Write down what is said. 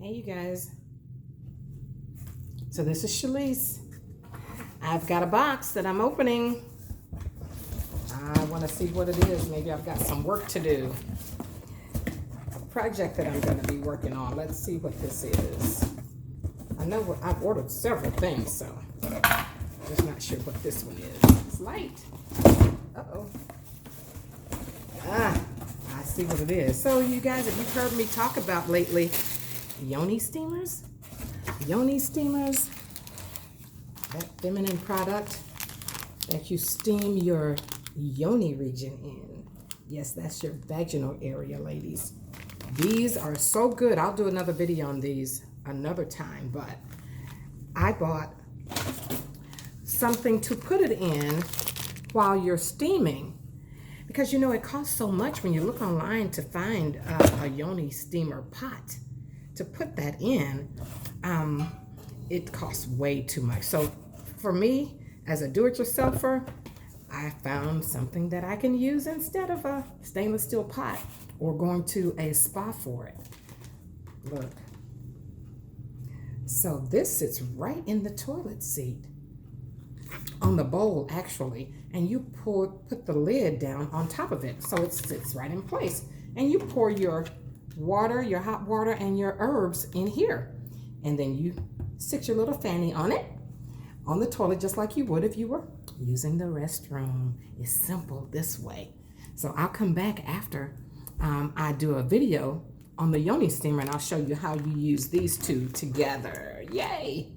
Hey you guys, so this is Shalise. I've got a box that I'm opening. I want to see what it is. Maybe I've got some work to do. A project that I'm going to be working on. Let's see what this is. I know I've ordered several things, so I'm just not sure what this one is. It's light. Uh-oh. I see what it is. So you guys, if you've heard me talk about lately, Yoni Steamers, that feminine product that you steam your yoni region in. Yes, that's your vaginal area, ladies. These are so good. I'll do another video on these another time, but I bought something to put it in while you're steaming, because you know it costs so much when you look online to find a Yoni Steamer Pot. To put that in, it costs way too much. So for me, as a do-it-yourselfer, I found something that I can use instead of a stainless steel pot or going to a spa for it. Look. So this sits right in the toilet seat, on the bowl actually, and you put the lid down on top of it so it sits right in place. And you pour your water, your hot water, and your herbs in here. And then you sit your little fanny on it, on the toilet, just like you would if you were using the restroom. It's simple this way. So I'll come back after I do a video on the Yoni Steamer, and I'll show you how you use these two together. Yay!